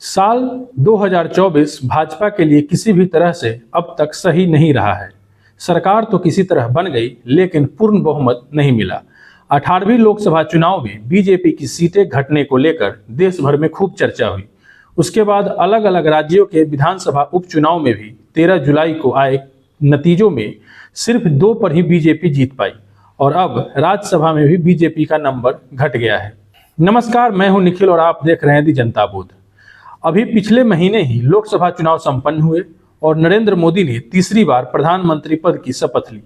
साल 2024 भाजपा के लिए किसी भी तरह से अब तक सही नहीं रहा है। सरकार तो किसी तरह बन गई, लेकिन पूर्ण बहुमत नहीं मिला। 18वीं लोकसभा चुनाव में बीजेपी की सीटें घटने को लेकर देश भर में खूब चर्चा हुई। उसके बाद अलग अलग राज्यों के विधानसभा उपचुनाव में भी 13 जुलाई को आए नतीजों में सिर्फ 2 पर ही बीजेपी जीत पाई और अब राज्यसभा में भी बीजेपी का नंबर घट गया है। नमस्कार, मैं हूं निखिल और आप देख रहे हैं दी जनता बूथ। अभी पिछले महीने ही लोकसभा चुनाव संपन्न हुए और नरेंद्र मोदी ने तीसरी बार प्रधानमंत्री पद की शपथ ली।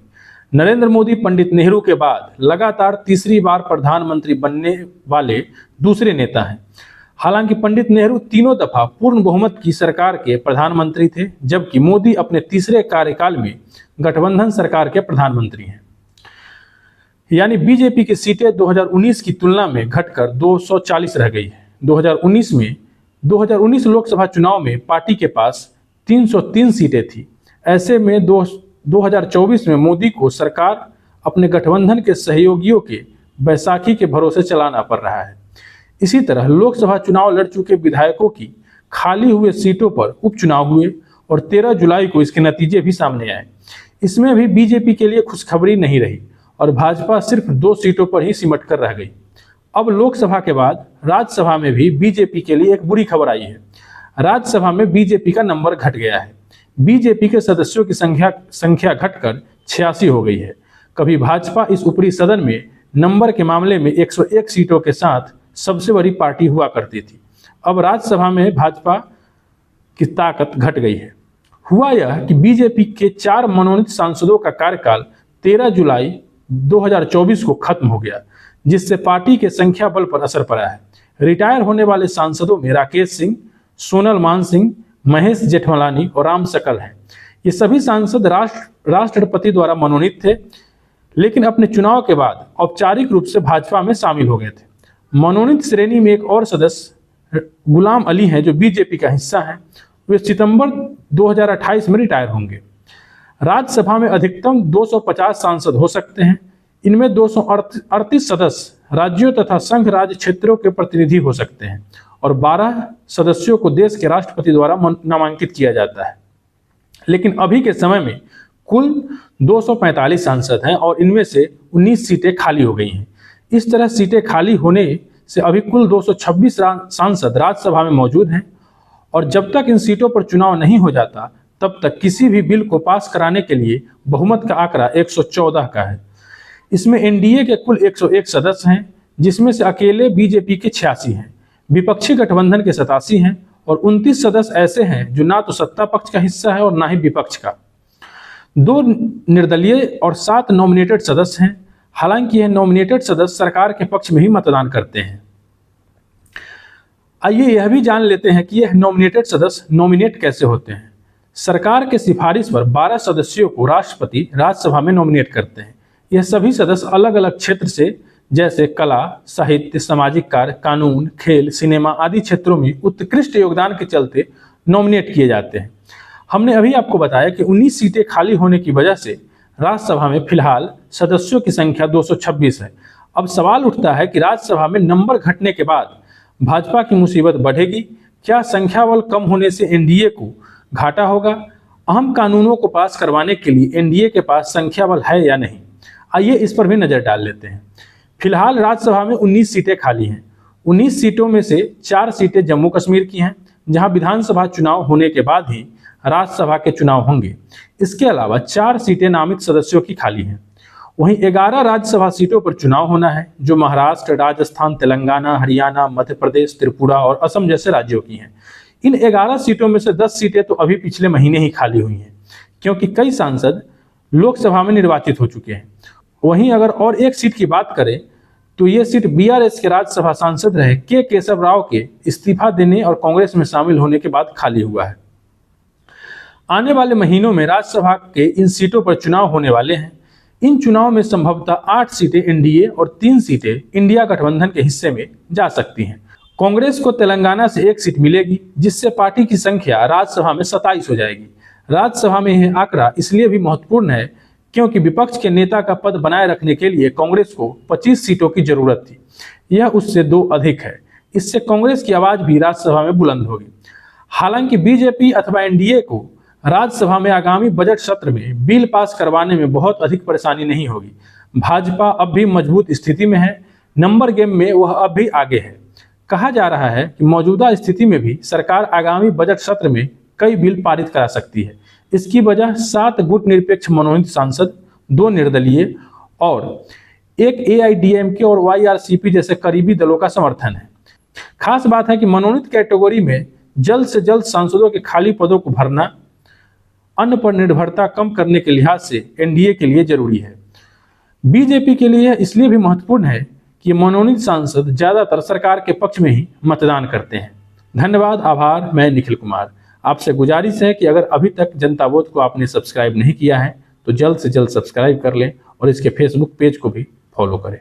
नरेंद्र मोदी पंडित नेहरू के बाद लगातार तीसरी बार प्रधानमंत्री बनने वाले दूसरे नेता हैं। हालांकि पंडित नेहरू तीनों दफा पूर्ण बहुमत की सरकार के प्रधानमंत्री थे, जबकि मोदी अपने तीसरे कार्यकाल में गठबंधन सरकार के प्रधानमंत्री हैं। यानी बीजेपी की सीटें 2019 की तुलना में घटकर 240 रह गई है। 2019 लोकसभा चुनाव में पार्टी के पास 303 सीटें थी। ऐसे में 2024 में मोदी को सरकार अपने गठबंधन के सहयोगियों के बैसाखी के भरोसे चलाना पड़ रहा है। इसी तरह लोकसभा चुनाव लड़ चुके विधायकों की खाली हुए सीटों पर उपचुनाव हुए और 13 जुलाई को इसके नतीजे भी सामने आए। इसमें भी बीजेपी के लिए खुशखबरी नहीं रही और भाजपा सिर्फ 2 सीटों पर ही सिमट कर रह गई। अब लोकसभा के बाद राज्यसभा में भी बीजेपी के लिए एक बुरी खबर आई है। राज्यसभा में बीजेपी का नंबर घट गया है। बीजेपी के सदस्यों की संख्या घटकर 86 हो गई है। कभी भाजपा इस ऊपरी सदन में नंबर के मामले में 101 सीटों के साथ सबसे बड़ी पार्टी हुआ करती थी। अब राज्यसभा में भाजपा की ताकत घट गई है। हुआ यह कि बीजेपी के 4 मनोनीत सांसदों का कार्यकाल 13 जुलाई 2024 को खत्म हो गया, जिससे पार्टी के संख्या बल पर असर पड़ा है। रिटायर होने वाले सांसदों में राकेश सिंह, सोनल मानसिंह, महेश जेठमलानी और राम सकल हैं। ये सभी सांसद राष्ट्रपति द्वारा मनोनीत थे, लेकिन अपने चुनाव के बाद औपचारिक रूप से भाजपा में शामिल हो गए थे। मनोनीत श्रेणी में एक और सदस्य गुलाम अली हैं, जो बीजेपी का हिस्सा हैं। वे सितंबर 2028 में रिटायर होंगे। राज्यसभा में अधिकतम 250 सांसद हो सकते हैं। इनमें 238 सदस्य राज्यों तथा संघ राज्य क्षेत्रों के प्रतिनिधि हो सकते हैं और 12 सदस्यों को देश के राष्ट्रपति द्वारा नामांकित किया जाता है। लेकिन अभी के समय में कुल 245 सांसद हैं और इनमें से 19 सीटें खाली हो गई हैं। इस तरह सीटें खाली होने से अभी कुल 226 सांसद राज्यसभा में मौजूद हैं और जब तक इन सीटों पर चुनाव नहीं हो जाता, तब तक किसी भी बिल को पास कराने के लिए बहुमत का आंकड़ा 114 का है। इसमें एनडीए के कुल 101 सदस्य हैं, जिसमें से अकेले बीजेपी के 86 हैं, विपक्षी गठबंधन के 87 हैं और 29 सदस्य ऐसे हैं जो ना तो सत्ता पक्ष का हिस्सा है और ना ही विपक्ष का। 2 निर्दलीय और 7 नॉमिनेटेड सदस्य हैं। हालांकि यह नॉमिनेटेड सदस्य सरकार के पक्ष में ही मतदान करते हैं। आइए यह भी जान लेते हैं कि यह नॉमिनेटेड सदस्य नॉमिनेट कैसे होते हैं। सरकार के सिफारिश पर 12 सदस्यों को राष्ट्रपति राज्यसभा में नॉमिनेट करते हैं। यह सभी सदस्य अलग अलग क्षेत्र से, जैसे कला, साहित्य, सामाजिक कार्य, कानून, खेल, सिनेमा आदि क्षेत्रों में उत्कृष्ट योगदान के चलते नॉमिनेट किए जाते हैं। हमने अभी आपको बताया कि 19 सीटें खाली होने की वजह से राज्यसभा में फिलहाल सदस्यों की संख्या 226 है। अब सवाल उठता है कि राज्यसभा में नंबर घटने के बाद भाजपा की मुसीबत बढ़ेगी। क्या संख्या बल कम होने से एनडीए को घाटा होगा? अहम कानूनों को पास करवाने के लिए एनडीए के पास संख्या बल है या नहीं? आइए इस पर भी नजर डाल लेते हैं। फिलहाल राज्यसभा में 19 सीटें खाली हैं। 19 सीटों में से 4 सीटें जम्मू कश्मीर की हैं, जहां विधानसभा चुनाव होने के बाद ही राज्यसभा के चुनाव होंगे। इसके अलावा 4 सीटें नामित सदस्यों की खाली हैं। वहीं 11 राज्यसभा सीटों पर चुनाव होना है, जो महाराष्ट्र, राजस्थान, तेलंगाना, हरियाणा, मध्य प्रदेश, त्रिपुरा और असम जैसे राज्यों की हैं। इन 11 सीटों में से 10 सीटें तो अभी पिछले महीने ही खाली हुई हैं, क्योंकि कई सांसद लोकसभा में निर्वाचित हो चुके हैं। वहीं अगर और एक सीट की बात करें तो ये सीट बीआरएस के राज्यसभा सांसद रहे के केशव राव के इस्तीफा देने और कांग्रेस में शामिल होने के बाद खाली हुआ है। आने वाले महीनों में राज्यसभा के इन सीटों पर चुनाव होने वाले हैं। इन चुनाव में संभवतः 8 सीटें एनडीए और 3 सीटें इंडिया गठबंधन के हिस्से में जा सकती हैं। कांग्रेस को तेलंगाना से 1 सीट मिलेगी, जिससे पार्टी की संख्या राज्यसभा में 27 हो जाएगी। राज्यसभा में यह आंकड़ा इसलिए भी महत्वपूर्ण है क्योंकि विपक्ष के नेता का पद बनाए रखने के लिए कांग्रेस को 25 सीटों की जरूरत थी। यह उससे 2 अधिक है। इससे कांग्रेस की आवाज भी राज्यसभा में बुलंद होगी। हालांकि बीजेपी अथवा एनडीए को राज्यसभा में आगामी बजट सत्र में बिल पास करवाने में बहुत अधिक परेशानी नहीं होगी। भाजपा अब भी मजबूत स्थिति में है, नंबर गेम में वह अब भी आगे है। कहा जा रहा है कि मौजूदा स्थिति में भी सरकार आगामी बजट सत्र में कई बिल पारित करा सकती है। इसकी वजह 7 गुटनिरपेक्ष मनोनीत सांसद, 2 निर्दलीय और एक एआईडीएमके और वाईआरसीपी जैसे करीबी दलों का समर्थन है। खास बात है कि मनोनीत कैटेगरी में जल्द से जल्द सांसदों के खाली पदों को भरना अन्न पर निर्भरता कम करने के लिहाज से एनडीए के लिए जरूरी है। बीजेपी के लिए इसलिए भी महत्वपूर्ण है कि मनोनीत सांसद ज्यादातर सरकार के पक्ष में ही मतदान करते हैं। धन्यवाद, आभार। मैं निखिल कुमार। आपसे गुजारिश है कि अगर अभी तक जनता वोट को आपने सब्सक्राइब नहीं किया है तो जल्द से जल्द सब्सक्राइब कर लें और इसके फेसबुक पेज को भी फॉलो करें।